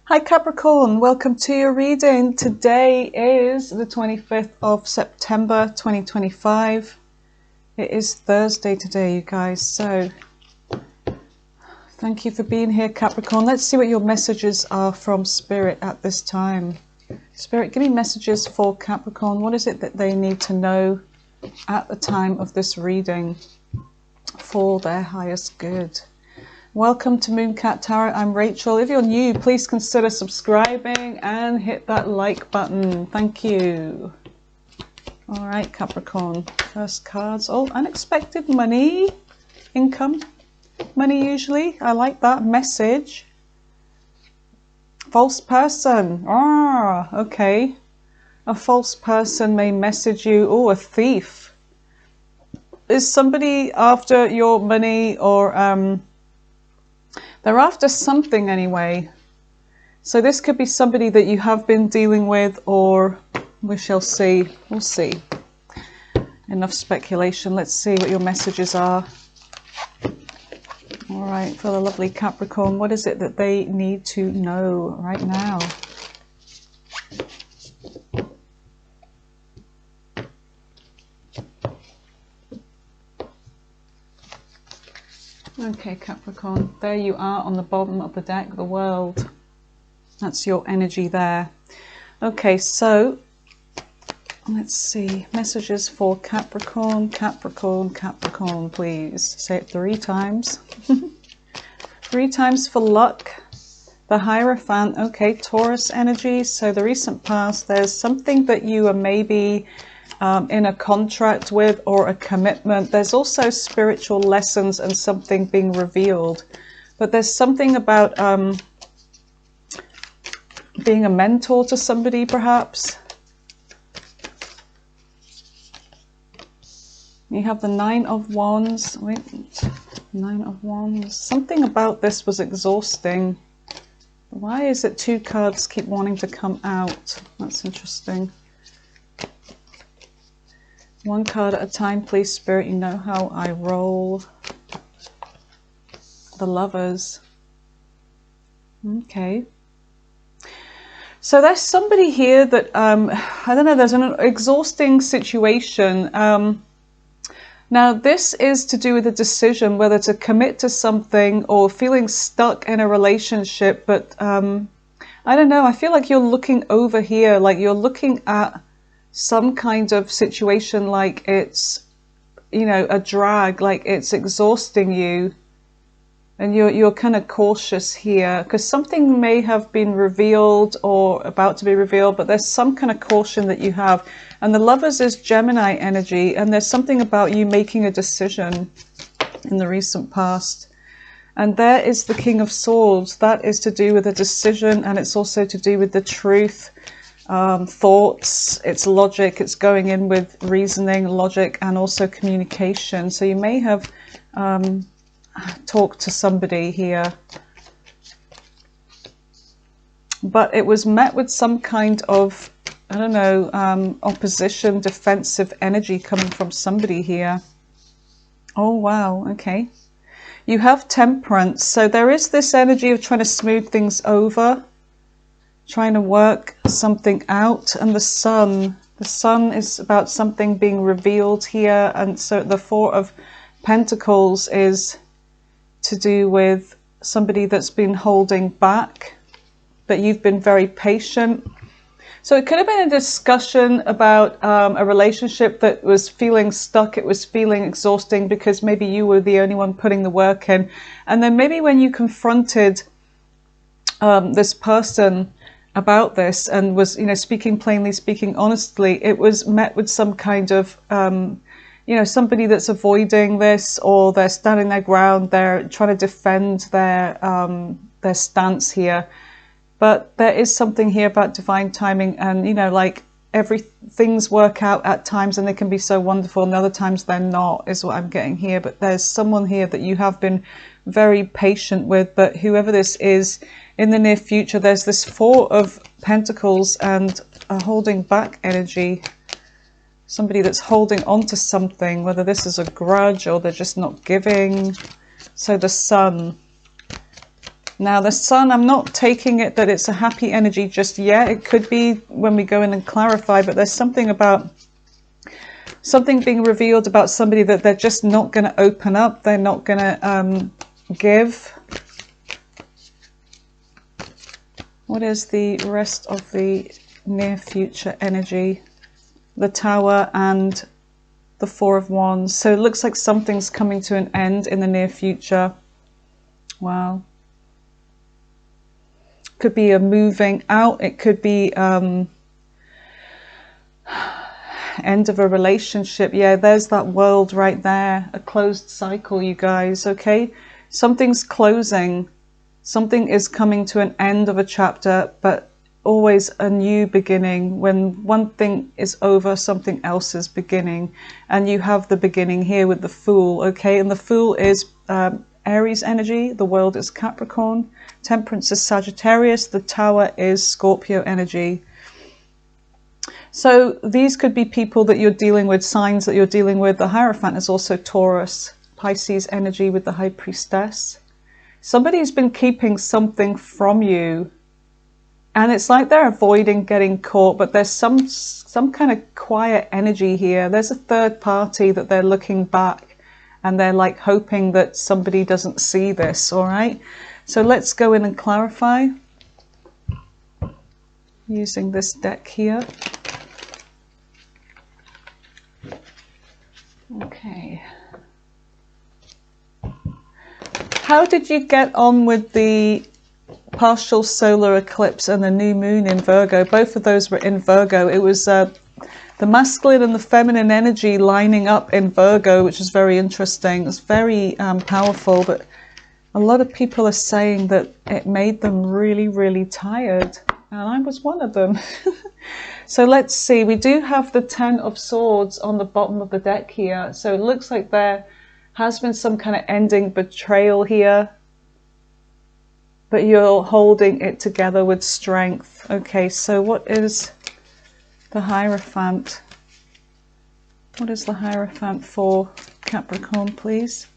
Hi Capricorn, welcome to your reading. Today is the 25th of September 2025. It is Thursday today, you guys. So thank you for being here, Capricorn. Let's see what your messages are from Spirit at this time. Spirit, give me messages for Capricorn. What is it that they need to know at the time of this reading for their highest good? Welcome to Mooncat Tarot. I'm Rachel. If you're new, please consider subscribing and hit that like button. Thank you. All right, Capricorn. First cards. Oh, unexpected money. Income. Money usually. I like that. Message. False person. Ah, okay. A false person may message you. Oh, a thief. Is somebody after your money or they're after something anyway. So this could be somebody that you have been dealing with, or we shall see. We'll see. Enough speculation. Let's see what your messages are. All right, for the lovely Capricorn, what is it that they need to know right now? Okay, Capricorn, there you are on the bottom of the deck, the world. That's your energy there. Okay, so let's see. Messages for Capricorn, Capricorn, Capricorn, please. Say it 3 times. 3 times for luck. The Hierophant. Okay, Taurus energy. So the recent past, there's something that you are maybe in a contract with, or a commitment. There's also spiritual lessons and something being revealed, but there's something about being a mentor to somebody, perhaps. You have the 9 of Wands. Wait, 9 of Wands. Something about this was exhausting. Why is it 2 cards keep wanting to come out? That's interesting. 1 card at a time, please, Spirit. You know how I roll. The Lovers. Okay. So there's somebody here that, I don't know, there's an exhausting situation. Now, this is to do with a decision, whether to commit to something or feeling stuck in a relationship. But I don't know, I feel like you're looking over here, like you're looking at some kind of situation like it's, you know, a drag, like it's exhausting you, and you're kind of cautious here because something may have been revealed or about to be revealed, but there's some kind of caution that you have. And the Lovers is Gemini energy, and there's something about you making a decision in the recent past. And there is the King of Swords. That is to do with a decision, and it's also to do with the truth. Thoughts, it's logic, it's going in with reasoning, logic, and also communication. So you may have talked to somebody here, but it was met with some kind of, I don't know, opposition, defensive energy coming from somebody here. Oh wow, okay. You have Temperance, so there is this energy of trying to smooth things over, trying to work something out. And the Sun is about something being revealed here. And so the 4 of Pentacles is to do with somebody that's been holding back, but you've been very patient. So it could have been a discussion about a relationship that was feeling stuck, it was feeling exhausting because maybe you were the only one putting the work in. And then maybe when you confronted this person about this and was, you know, speaking plainly, speaking honestly, it was met with some kind of, you know, somebody that's avoiding this, or they're standing their ground, they're trying to defend their stance here. But there is something here about divine timing, and, you know, like things work out at times and they can be so wonderful, and other times they're not, is what I'm getting here. But there's someone here that you have been very patient with, but whoever this is, in the near future, there's this 4 of Pentacles and a holding back energy. Somebody that's holding on to something, whether this is a grudge or they're just not giving. So the Sun. Now the sun, I'm not taking it that it's a happy energy just yet. It could be when we go in and clarify, but there's something about something being revealed about somebody that they're just not going to open up. They're not going to give. What is the rest of the near future energy? The Tower and the Four of Wands. So it looks like something's coming to an end in the near future. Wow. Could be a moving out. It could be end of a relationship. Yeah, there's that world right there. A closed cycle, you guys. Okay, something's closing. Something is coming to an end of a chapter, but always a new beginning. When one thing is over, something else is beginning, and you have the beginning here with the Fool. Okay, and the Fool is Aries energy, the World is Capricorn, Temperance is Sagittarius, the Tower is Scorpio energy. So these could be people that you're dealing with, signs that you're dealing with. The Hierophant is also Taurus, Pisces energy with the High Priestess. Somebody's been keeping something from you, and it's like they're avoiding getting caught, but there's some kind of quiet energy here. There's a third party that they're looking back, and they're like hoping that somebody doesn't see this. All right, so let's go in and clarify using this deck here. Okay. How did you get on with the partial solar eclipse and the new moon in Virgo? Both of those were in Virgo. It was the masculine and the feminine energy lining up in Virgo, which is very interesting. It's very powerful, but a lot of people are saying that it made them really, really tired. And I was one of them. So let's see. We do have the Ten of Swords on the bottom of the deck here. So it looks like there has been some kind of ending betrayal here, but you're holding it together with strength. Okay, so what is the Hierophant? What is the Hierophant for Capricorn, please?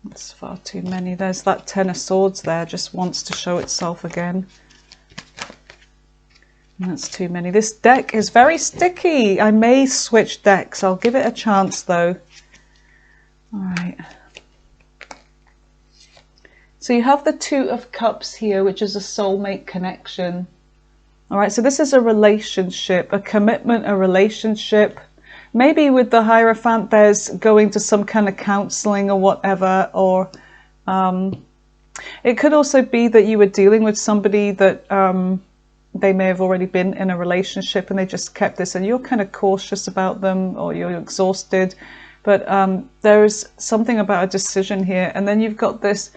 That's far too many. There's that Ten of Swords there, just wants to show itself again. That's too many. This deck is very sticky. I may switch decks. I'll give it a chance though. All right. So you have the Two of Cups here, which is a soulmate connection. All right. So this is a relationship, a commitment, a relationship. Maybe with the Hierophant, there's going to some kind of counseling or whatever, or it could also be that you were dealing with somebody that they may have already been in a relationship and they just kept this, and you're kind of cautious about them, or you're exhausted, but there is something about a decision here. And then you've got this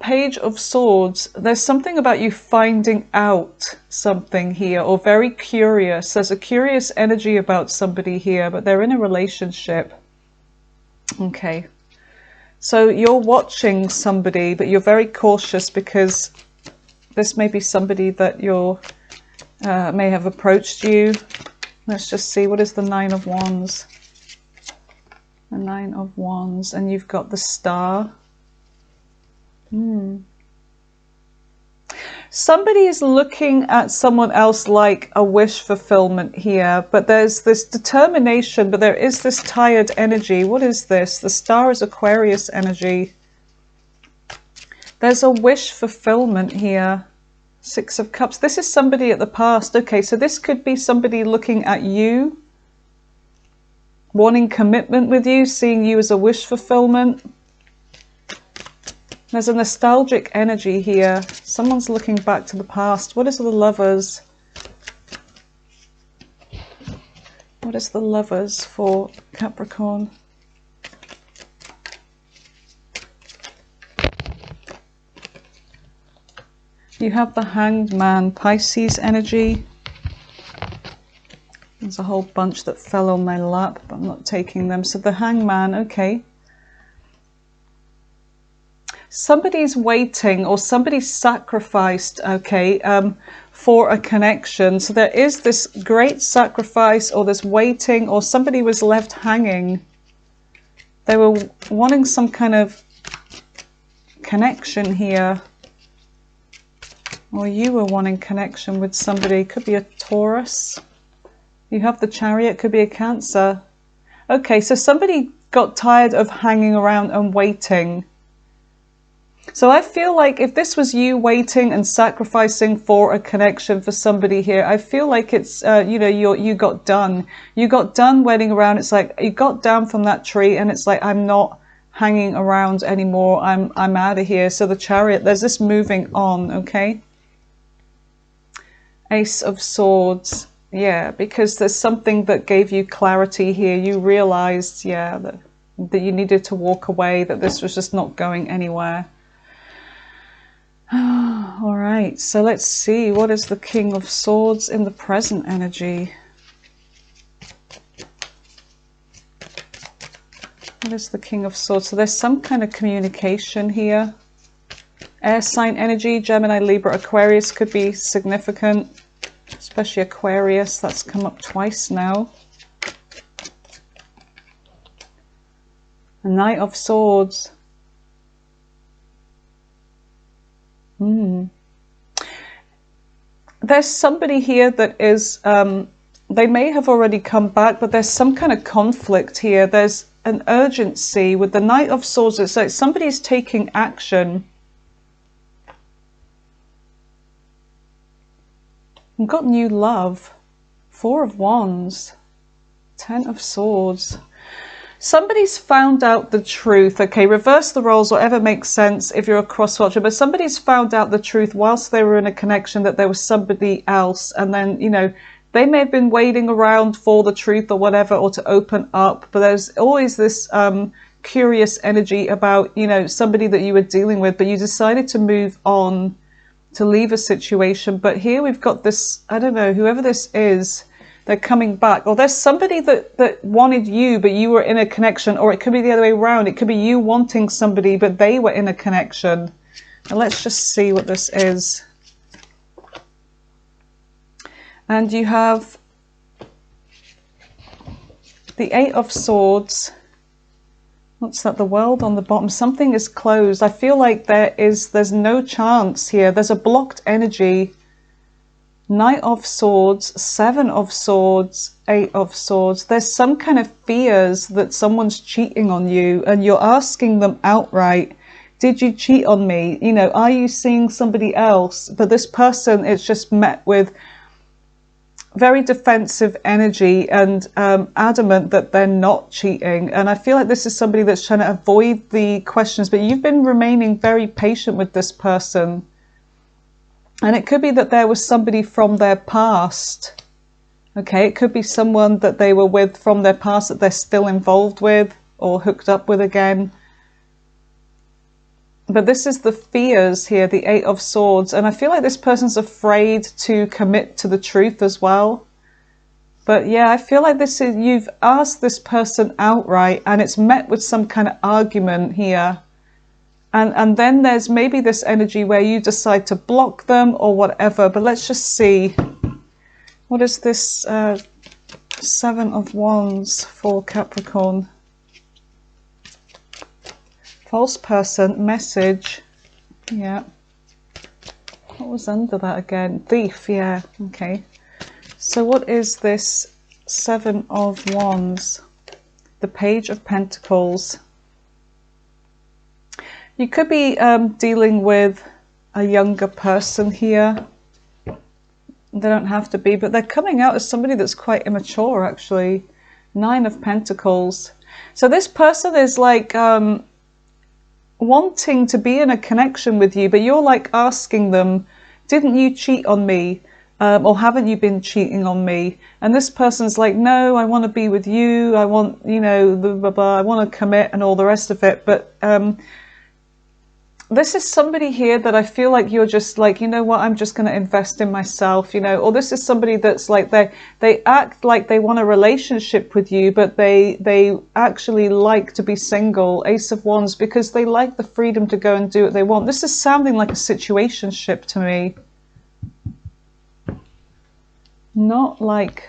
Page of Swords. There's something about you finding out something here, or very curious. There's a curious energy about somebody here, but they're in a relationship. Okay, so you're watching somebody, but you're very cautious because this may be somebody that you're may have approached you. Let's just see, what is the Nine of Wands? The Nine of Wands, and you've got the Star. Somebody is looking at someone else like a wish fulfillment here, but there's this determination, but there is this tired energy. What is this? The Star is Aquarius energy. There's a wish fulfillment here. Six of Cups. This is somebody at the past. Okay, so this could be somebody looking at you, wanting commitment with you, seeing you as a wish fulfillment. There's a nostalgic energy here. Someone's looking back to the past. What is the Lovers? What is the Lovers for Capricorn? You have the Hanged Man, Pisces energy. There's a whole bunch that fell on my lap, but I'm not taking them. So the Hanged Man, okay. Somebody's waiting, or somebody sacrificed, okay, for a connection. So there is this great sacrifice, or this waiting, or somebody was left hanging. They were wanting some kind of connection here. Or you were wanting connection with somebody. Could be a Taurus. You have the Chariot. Could be a Cancer. Okay, so somebody got tired of hanging around and waiting. So I feel like if this was you waiting and sacrificing for a connection for somebody here, I feel like it's, you know, you got done. You got done waiting around. It's like you got down from that tree and it's like, I'm not hanging around anymore. I'm out of here. So the Chariot, there's this moving on, okay? Ace of Swords. Yeah, because there's something that gave you clarity here. You realized, yeah, that you needed to walk away, that this was just not going anywhere. All right, so let's see. What is the King of Swords in the present energy? What is the King of Swords? So there's some kind of communication here. Air sign energy, Gemini, Libra, Aquarius could be significant. Especially Aquarius, that's come up twice now. A Knight of Swords. There's somebody here that is, they may have already come back, but there's some kind of conflict here. There's an urgency with the Knight of Swords. It's like somebody's taking action. We've got new love. Four of Wands. Ten of Swords. Somebody's found out the truth. Okay, reverse the roles, whatever makes sense if you're a cross-watcher. But somebody's found out the truth whilst they were in a connection that there was somebody else. And then, you know, they may have been waiting around for the truth or whatever, or to open up. But there's always this curious energy about, you know, somebody that you were dealing with, but you decided to move on, to leave a situation. But here we've got this, I don't know, whoever this is, they're coming back. Or there's somebody that wanted you, but you were in a connection. Or it could be the other way around. It could be you wanting somebody, but they were in a connection. And let's just see what this is. And you have the Eight of Swords. What's that? The World on the bottom. Something is closed. I feel like there's no chance here. There's a blocked energy. Knight of Swords, Seven of Swords, Eight of Swords. There's some kind of fears that someone's cheating on you, and you're asking them outright, did you cheat on me? You know, are you seeing somebody else? But this person is just met with very defensive energy and adamant that they're not cheating. And I feel like this is somebody that's trying to avoid the questions, but you've been remaining very patient with this person. And it could be that there was somebody from their past. Okay, it could be someone that they were with from their past that they're still involved with or hooked up with again. But this is the fears here, the Eight of Swords. And I feel like this person's afraid to commit to the truth as well. But yeah, I feel like this is, you've asked this person outright and it's met with some kind of argument here. And then there's maybe this energy where you decide to block them or whatever. But let's just see. What is this Seven of Wands for Capricorn? False person, message. Yeah. What was under that again? Thief, yeah. Okay. So what is this Seven of Wands? The Page of Pentacles. You could be dealing with a younger person here. They don't have to be, but they're coming out as somebody that's quite immature, actually. Nine of Pentacles. So this person is like wanting to be in a connection with you, but you're like asking them, didn't you cheat on me? Or haven't you been cheating on me? And this person's like, no, I want to be with you. I want, you know, blah, blah, blah. I want to commit and all the rest of it. But this is somebody here that I feel like you're just like, you know what, I'm just going to invest in myself, you know. Or this is somebody that's like, they act like they want a relationship with you, but they actually like to be single. Ace of Wands, because they like the freedom to go and do what they want. This is sounding like a situationship to me. Not like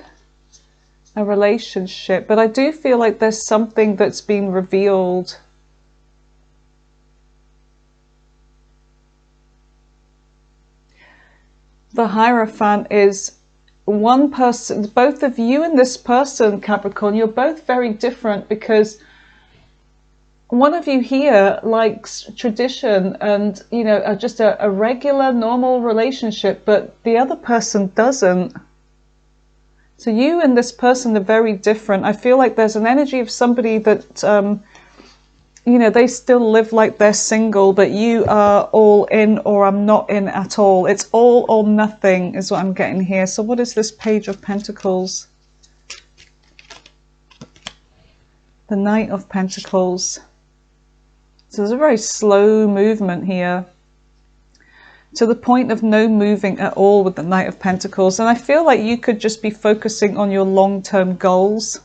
a relationship, but I do feel like there's something that's been revealed. The Hierophant is one person, both of you and this person, Capricorn, you're both very different, because one of you here likes tradition and, you know, just a regular, normal relationship, but the other person doesn't. So you and this person are very different. I feel like there's an energy of somebody that, you know, they still live like they're single, but you are all in, or I'm not in at all. It's all or nothing is what I'm getting here. So what is this Page of Pentacles? The Knight of Pentacles. So there's a very slow movement here, to the point of no moving at all with the Knight of Pentacles. And I feel like you could just be focusing on your long-term goals.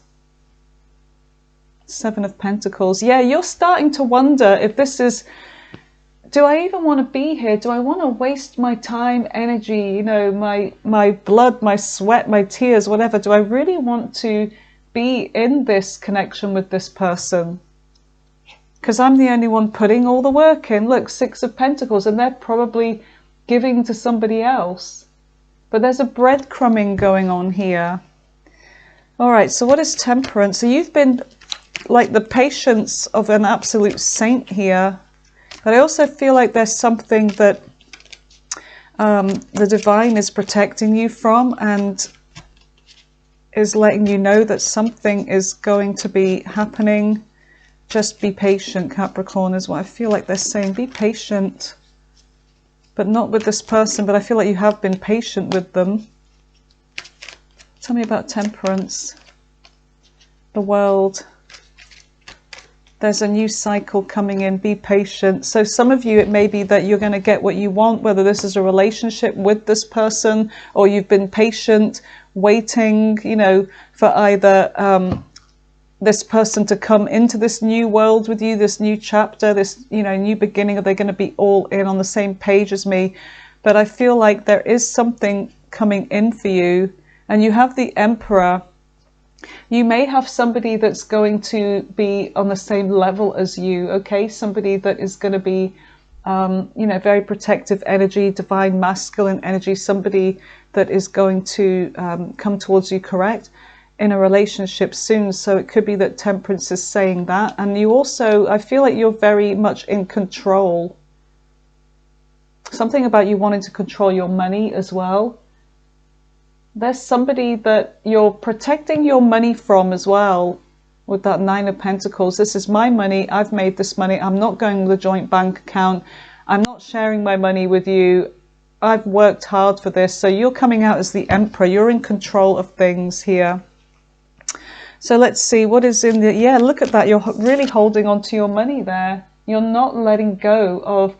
Seven of Pentacles. Yeah, you're starting to wonder if this is, do I even want to be here? Do I want to waste my time, energy, you know, my blood, my sweat, my tears, whatever? Do I really want to be in this connection with this person? Because I'm the only one putting all the work in. Look, Six of Pentacles, and they're probably giving to somebody else. But there's a breadcrumbing going on here. All right, so what is Temperance? So you've been like the patience of an absolute saint here. But I also feel like there's something that the divine is protecting you from, and is letting you know that something is going to be happening. Just be patient, Capricorn, is what I feel like they're saying. Be patient, but not with this person, but I feel like you have been patient with them. Tell me about Temperance. The World. There's a new cycle coming in. Be patient. So some of you, it may be that you're going to get what you want, whether this is a relationship with this person, or you've been patient, waiting, you know, for either this person to come into this new world with you, this new chapter, this, you know, new beginning. Are they going to be all in on the same page as me? But I feel like there is something coming in for you, and you have the Emperor. You may have somebody that's going to be on the same level as you, okay? Somebody that is going to be, you know, very protective energy, divine masculine energy, somebody that is going to come towards you, correct? In a relationship soon. So it could be that Temperance is saying that. And you also, I feel like you're very much in control. Something about you wanting to control your money as well. There's somebody that you're protecting your money from as well, with that Nine of Pentacles. This is my money. I've made this money. I'm not going to the joint bank account. I'm not sharing my money with you. I've worked hard for this. So you're coming out as the Emperor. You're in control of things here. So let's see what is in the, yeah, look at that. You're really holding on to your money there. You're not letting go of,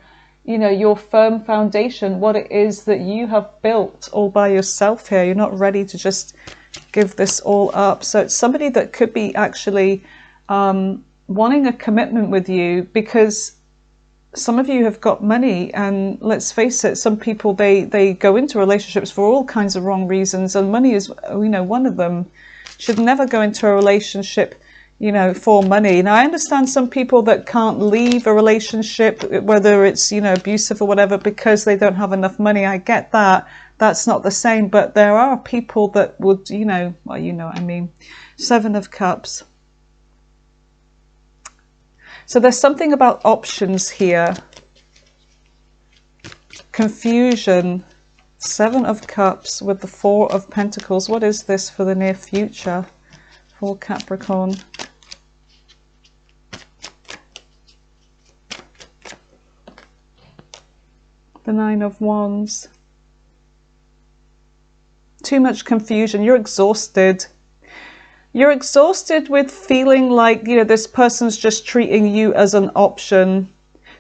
you know, your firm foundation, what it is that you have built all by yourself here. You're not ready to just give this all up. So it's somebody that could be actually wanting a commitment with you, because some of you have got money, and let's face it, some people, they go into relationships for all kinds of wrong reasons, and money is, you know, one of them. Should never go into a relationship, you know, for money. Now, I understand some people that can't leave a relationship, whether it's, you know, abusive or whatever, because they don't have enough money. I get that. That's not the same. But there are people that would, you know, well, you know what I mean. Seven of Cups. So there's something about options here. Confusion. Seven of Cups with the Four of Pentacles. What is this for the near future for Capricorn? The Nine of Wands. Too much confusion. You're exhausted. You're exhausted with feeling like, you know, this person's just treating you as an option.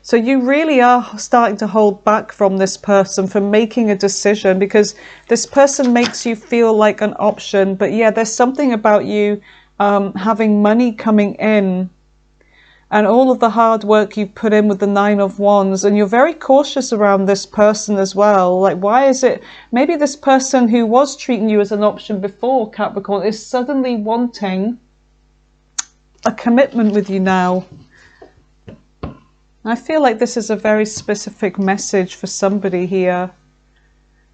So you really are starting to hold back from this person, from making a decision, because this person makes you feel like an option. But yeah, there's something about you having money coming in, and all of the hard work you've put in with the Nine of Wands, and you're very cautious around this person as well. Like, why is it, maybe this person who was treating you as an option before, Capricorn, is suddenly wanting a commitment with you now. I feel like this is a very specific message for somebody here.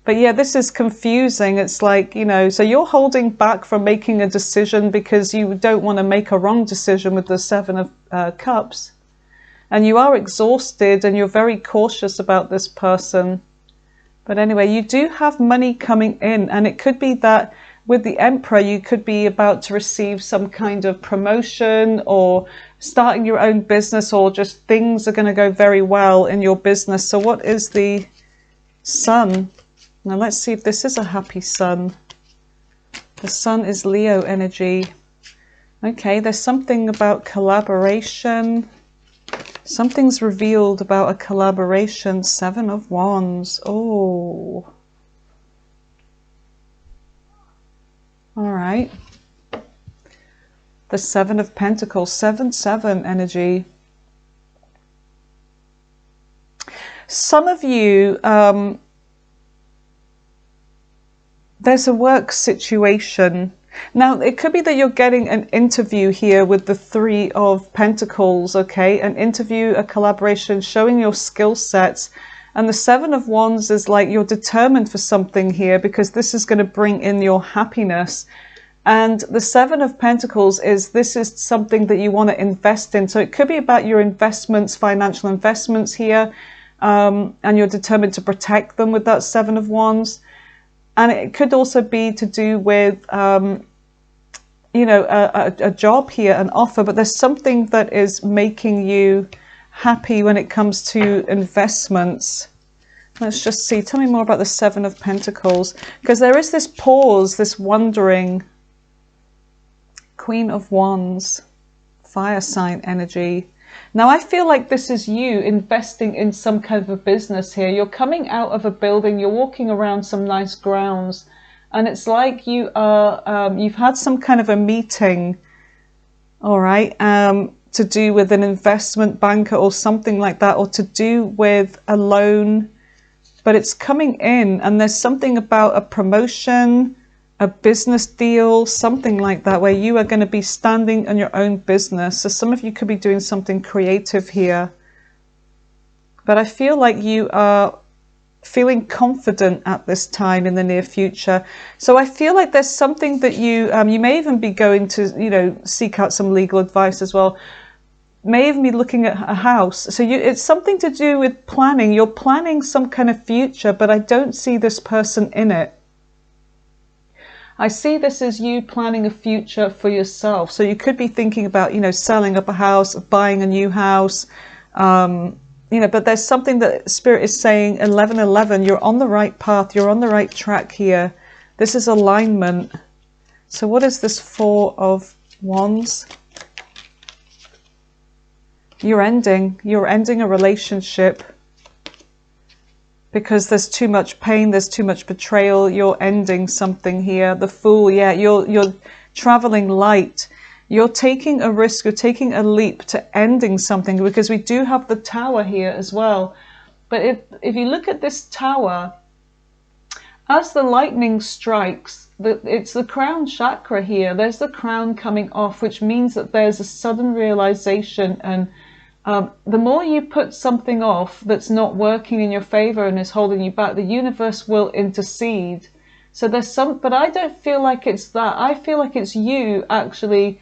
But yeah, this is confusing. It's like, you know, so you're holding back from making a decision because you don't want to make a wrong decision with the Seven of Cups. And you are exhausted and you're very cautious about this person. But anyway, you do have money coming in, and it could be that with the Emperor, you could be about to receive some kind of promotion or starting your own business, or just things are going to go very well in your business. So what is the Sun? Now let's see if this is a happy Sun. The Sun is Leo energy. Okay, there's something about collaboration. Something's revealed about a collaboration. Seven of Wands. Oh. All right. The Seven of Pentacles. 7-7 energy. Some of you... there's a work situation. Now, it could be that you're getting an interview here with the Three of Pentacles, okay? An interview, a collaboration, showing your skill sets. And the Seven of Wands is like you're determined for something here because this is going to bring in your happiness. And the Seven of Pentacles is, this is something that you want to invest in. So it could be about your investments, financial investments here. And you're determined to protect them with that Seven of Wands. And it could also be to do with, you know, a job here, an offer. But there's something that is making you happy when it comes to investments. Let's just see. Tell me more about the Seven of Pentacles. Because there is this pause, this wondering. Queen of Wands. Fire sign energy. Now, I feel like this is you investing in some kind of a business here. You're coming out of a building, you're walking around some nice grounds, and it's like you are, you've had some kind of a meeting, all right, to do with an investment banker or something like that, or to do with a loan, but it's coming in, and there's something about a promotion, a business deal, something like that, where you are going to be standing on your own business. So some of you could be doing something creative here. But I feel like you are feeling confident at this time in the near future. So I feel like there's something that you may even be going to, you know, seek out some legal advice as well. May even be looking at a house. So it's something to do with planning. You're planning some kind of future, but I don't see this person in it. I see this as you planning a future for yourself. So you could be thinking about, you know, selling up a house, buying a new house, you know, but there's something that Spirit is saying, 11-11, you're on the right path, you're on the right track here. This is alignment. So what is this Four of Wands? You're ending a relationship. Because there's too much pain, there's too much betrayal, you're ending something here. The Fool, yeah, you're traveling light. You're taking a risk, you're taking a leap to ending something, because we do have the Tower here as well. But if you look at this Tower, as the lightning strikes, it's the crown chakra here. There's the crown coming off, which means that there's a sudden realization, and the more you put something off that's not working in your favor and is holding you back, the universe will intercede. So there's some, but I don't feel like it's that. I feel like it's you actually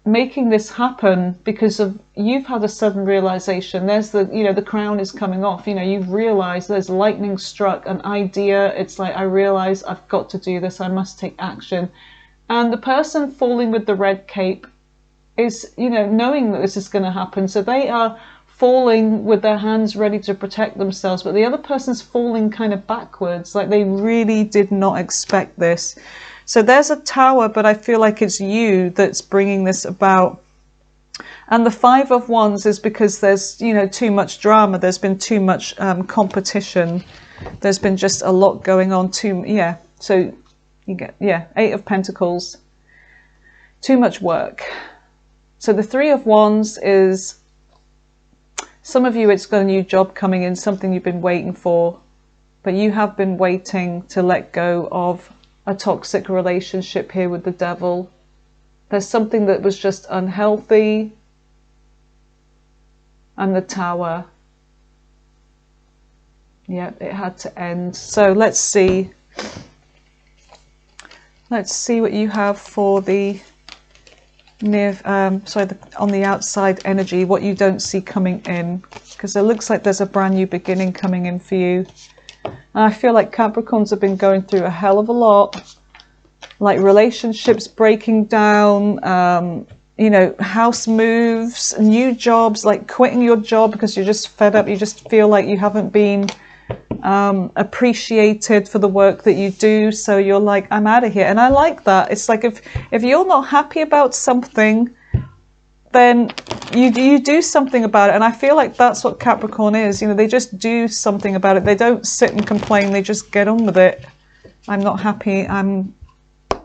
making this happen because of you've had a sudden realization. There's the, you know, the crown is coming off. You know, you've realized there's lightning struck, an idea. It's like, I realize I've got to do this. I must take action. And the person falling with the red cape is, you know, knowing that this is going to happen. So they are falling with their hands ready to protect themselves, but the other person's falling kind of backwards, like they really did not expect this. So there's a Tower, but I feel like it's you that's bringing this about. And the Five of Wands is because there's, you know, too much drama. There's been too much competition. There's been just a lot going on. Yeah. So you get, yeah, Eight of Pentacles. Too much work. So the Three of Wands is Some of you, it's got a new job coming in, something you've been waiting for, but you have been waiting to let go of a toxic relationship here with the devil. There's something that was just unhealthy. And the Tower. Yeah, it had to end. So let's see. Let's see what you have for the near, on the outside energy, what you don't see coming in. Because it looks like there's a brand new beginning coming in for you. And I feel like Capricorns have been going through a hell of a lot. Like relationships breaking down, you know, house moves, new jobs, like quitting your job because you're just fed up. You just feel like you haven't been appreciated for the work that you do. So you're like, I'm out of here. And I like that. It's like if you're not happy about something, then you do something about it. And I feel like that's what Capricorn is. You know, they just do something about it. They don't sit and complain. They just get on with it. I'm not happy. I'm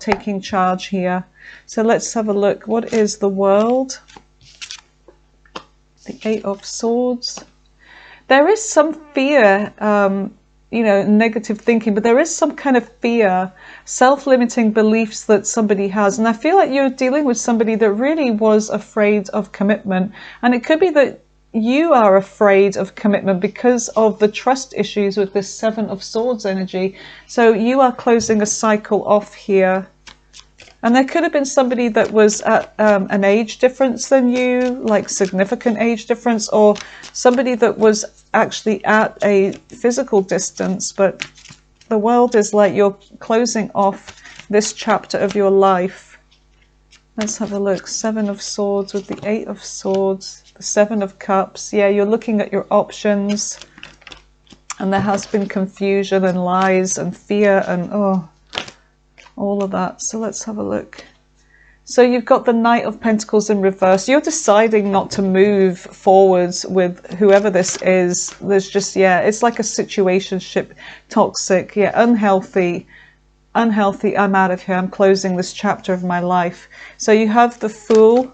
taking charge here. So let's have a look. What is the world? The Eight of Swords. There is some fear, you know, negative thinking, but there is some kind of fear, self-limiting beliefs that somebody has. And I feel like you're dealing with somebody that really was afraid of commitment. And it could be that you are afraid of commitment because of the trust issues with this Seven of Swords energy. So you are closing a cycle off here. And there could have been somebody that was at an age difference than you, like significant age difference, or somebody that was actually at a physical distance. But the world is like you're closing off this chapter of your life. Let's have a look. Seven of Swords with the Eight of Swords, the Seven of Cups. Yeah, you're looking at your options. And there has been confusion and lies and fear and all of that. So let's have a look. So you've got the Knight of Pentacles in reverse. You're deciding not to move forwards with whoever this is. There's just, yeah, it's like a situationship, toxic, yeah, unhealthy. I'm out of here. I'm closing this chapter of my life. So you have the Fool.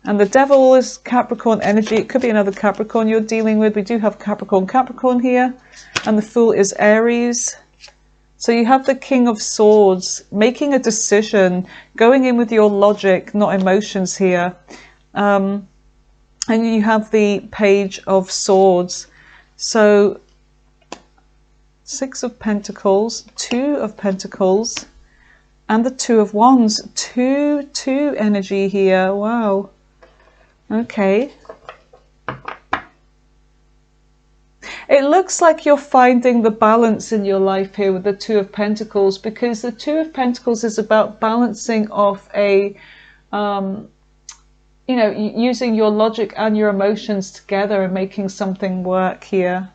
And the Devil is Capricorn energy. It could be another Capricorn you're dealing with. We do have Capricorn here. And the Fool is Aries. So you have the King of Swords, making a decision, going in with your logic, not emotions here. And you have the Page of Swords. So Six of Pentacles, Two of Pentacles, and the Two of Wands. Two energy here. Wow. Okay. It looks like you're finding the balance in your life here with the Two of Pentacles, because the Two of Pentacles is about balancing off a, you know, using your logic and your emotions together and making something work here.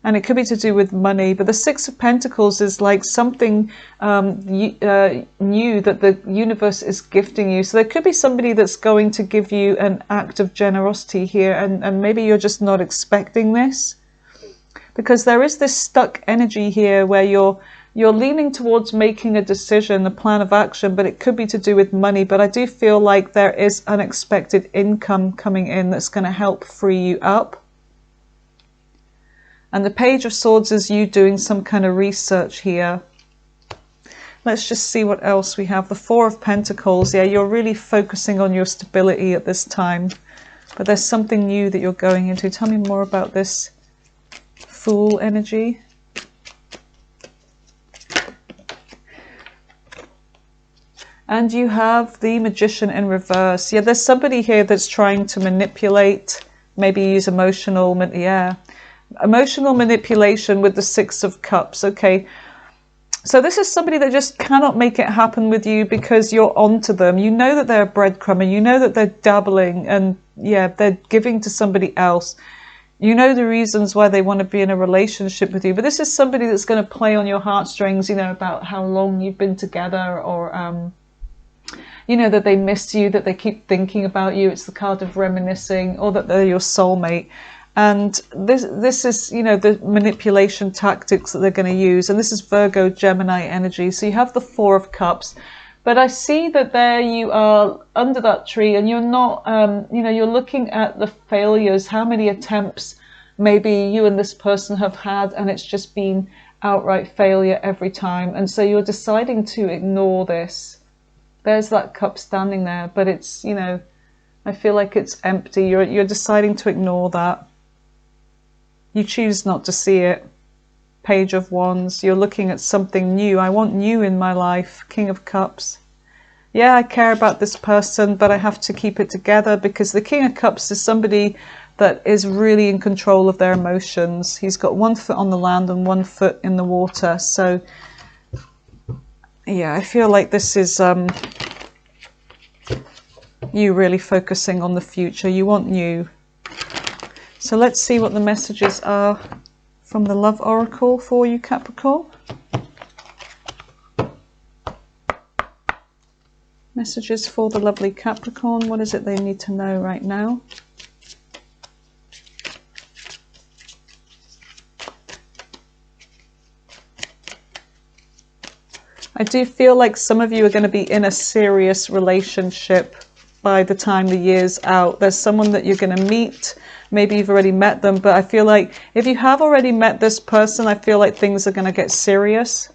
And it could be to do with money, but the Six of Pentacles is like something new that the universe is gifting you. So there could be somebody that's going to give you an act of generosity here, and maybe you're just not expecting this. Because there is this stuck energy here where you're leaning towards making a decision, a plan of action, but it could be to do with money. But I do feel like there is unexpected income coming in that's going to help free you up. And the Page of Swords is you doing some kind of research here. Let's just see what else we have. The Four of Pentacles. Yeah, you're really focusing on your stability at this time. But there's something new that you're going into. Tell me more about this Fool energy. And you have the Magician in reverse. Yeah, there's somebody here that's trying to manipulate, maybe use emotional manipulation with the Six of Cups. Okay, so this is somebody that just cannot make it happen with you because you're onto them. You know that they're breadcrumbing, you know that they're dabbling, and yeah, they're giving to somebody else. You know the reasons why they want to be in a relationship with you, but this is somebody that's going to play on your heartstrings, you know, about how long you've been together, or you know, that they miss you, that they keep thinking about you. It's the card of reminiscing, or that they're your soulmate. And this is, you know, the manipulation tactics that they're going to use. And this is Virgo, Gemini energy. So you have the Four of Cups. But I see that there you are under that tree, and you're not, you know, you're looking at the failures, how many attempts maybe you and this person have had, and it's just been outright failure every time. And so you're deciding to ignore this. There's that cup standing there, but it's, you know, I feel like it's empty. You're deciding to ignore that. You choose not to see it. Page of Wands. You're looking at something new. I want new in my life. King of Cups. Yeah, I care about this person, but I have to keep it together, because the King of Cups is somebody that is really in control of their emotions. He's got 1 foot on the land and 1 foot in the water. So yeah, I feel like this is you really focusing on the future. You want new. So let's see what the messages are from the Love Oracle for you, Capricorn. Messages for the lovely Capricorn. What is it they need to know right now? I do feel like some of you are going to be in a serious relationship by the time the year's out. There's someone that you're going to meet. Maybe you've already met them, but I feel like if you have already met this person, I feel like things are going to get serious.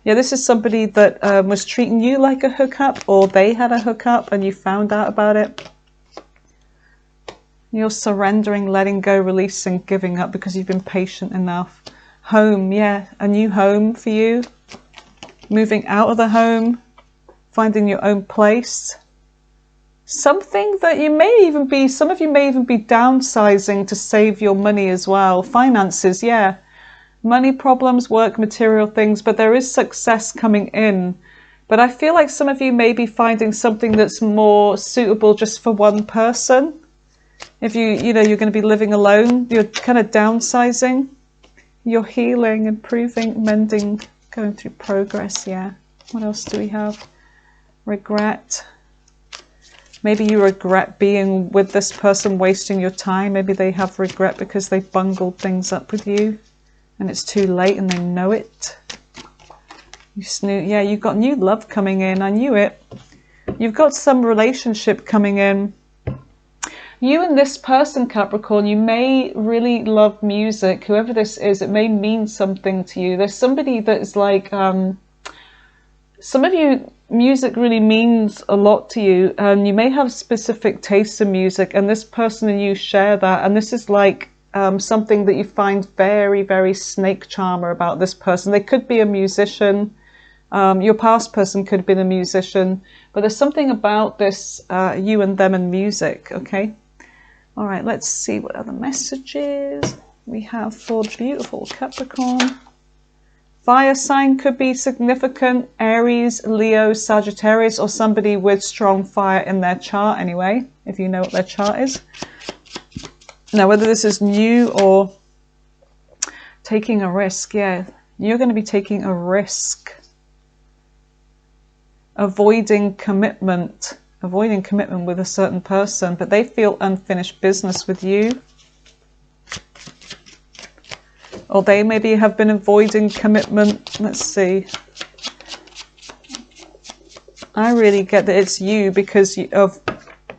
Yeah, this is somebody that was treating you like a hookup, or they had a hookup and you found out about it. You're surrendering, letting go, releasing, giving up because you've been patient enough. Home, yeah, a new home for you. Moving out of the home, finding your own place. Something that you may even be, some of you may even be downsizing to save your money as well. Finances, yeah. Money problems, work, material things, but there is success coming in. But I feel like some of you may be finding something that's more suitable just for one person. If you know, you're going to be living alone, you're kind of downsizing. You're healing, improving, mending, going through progress, yeah. What else do we have? Regret. Maybe you regret being with this person, wasting your time. Maybe they have regret because they bungled things up with you and it's too late and they know it. Yeah, you've got new love coming in. I knew it. You've got some relationship coming in. You and this person, Capricorn, you may really love music. Whoever this is, it may mean something to you. There's somebody that is like, some of you, music really means a lot to you, and you may have specific tastes in music, and this person and you share that, and this is like something that you find very, very snake charmer about this person. They could be a musician. Your past person could have been a musician, but there's something about this, you and them and music, okay? All right, let's see what other messages we have for the beautiful Capricorn. Fire sign could be significant. Aries, Leo, Sagittarius, or somebody with strong fire in their chart anyway, if you know what their chart is. Now, whether this is new or taking a risk, yeah, you're going to be taking a risk. Avoiding commitment with a certain person, but they feel unfinished business with you. Or they maybe have been avoiding commitment. Let's see. I really get that it's you because of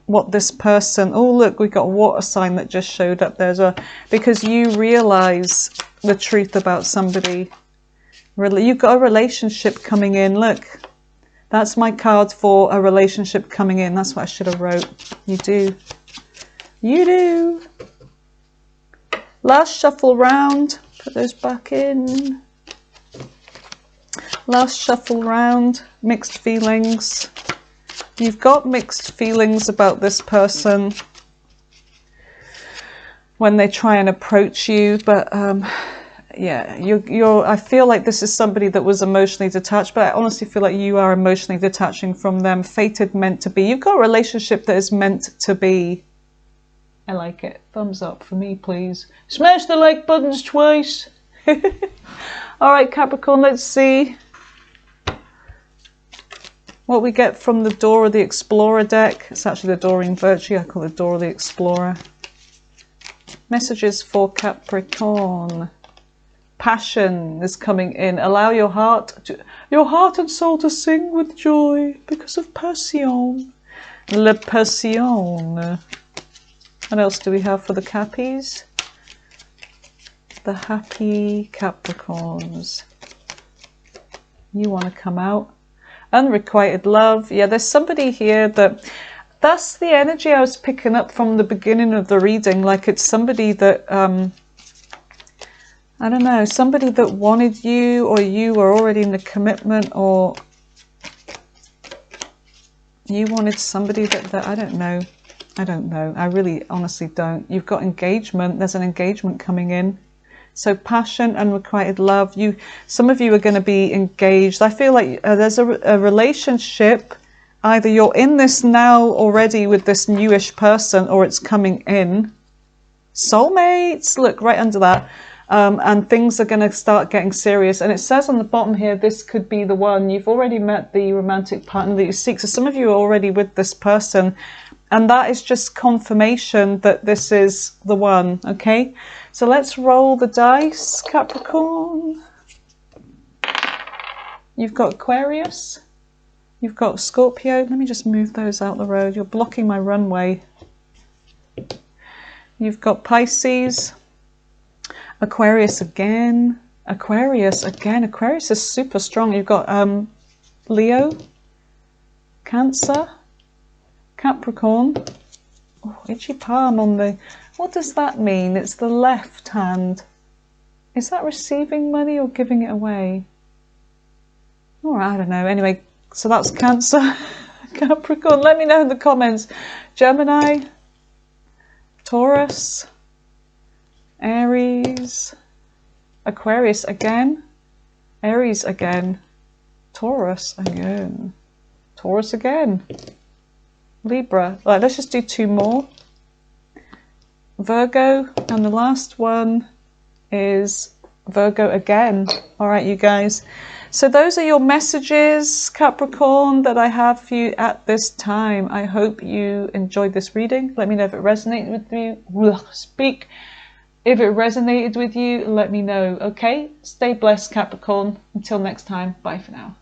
what this person... Oh, look, we got a water sign that just showed up there. Because you realize the truth about somebody. You've got a relationship coming in. Look, that's my card for a relationship coming in. That's what I should have wrote. You do. You do. Last shuffle round. Put those back in. Last shuffle round. Mixed feelings. You've got mixed feelings about this person when they try and approach you, but yeah, I feel like this is somebody that was emotionally detached, but I honestly feel like you are emotionally detaching from them. Fated, meant to be. You've got a relationship that is meant to be. I like it. Thumbs up for me, please. Smash the like buttons twice. All right, Capricorn, let's see what we get from the Door of the Explorer deck. It's actually the Doreen Virtue. I call it Door of the Explorer. Messages for Capricorn. Passion is coming in. Allow your heart and soul to sing with joy because of passion. Le passion. What else do we have for the Cappies? The happy Capricorns. You want to come out. Unrequited love. Yeah, there's somebody here that's the energy I was picking up from the beginning of the reading. Like it's somebody that I don't know, somebody that wanted you, or you were already in a commitment, or you wanted somebody that I don't know. I don't know. I really honestly don't. You've got engagement. There's an engagement coming in. So passion, unrequited love. Some of you are going to be engaged. I feel like there's a relationship. Either you're in this now already with this newish person, or it's coming in. Soulmates. Look right under that. And things are going to start getting serious. And it says on the bottom here, this could be the one. You've already met the romantic partner that you seek. So some of you are already with this person. And that is just confirmation that this is the one. Okay. So let's roll the dice, Capricorn. You've got Aquarius. You've got Scorpio. Let me just move those out the road. You're blocking my runway. You've got Pisces. Aquarius again. Aquarius again. Aquarius is super strong. You've got Leo, Cancer, Capricorn. Oh, itchy palm on the... What does that mean? It's the left hand. Is that receiving money or giving it away? Oh, I don't know. Anyway, so that's Cancer, Capricorn. Let me know in the comments. Gemini, Taurus, Aries, Aquarius again, Aries again, Taurus again, Taurus again, Libra. Right, let's just do two more. Virgo, and the last one is Virgo again. All right, you guys. So those are your messages, Capricorn, that I have for you at this time. I hope you enjoyed this reading. Let me know if it resonated with you. If it resonated with you, let me know, okay? Stay blessed, Capricorn. Until next time, bye for now.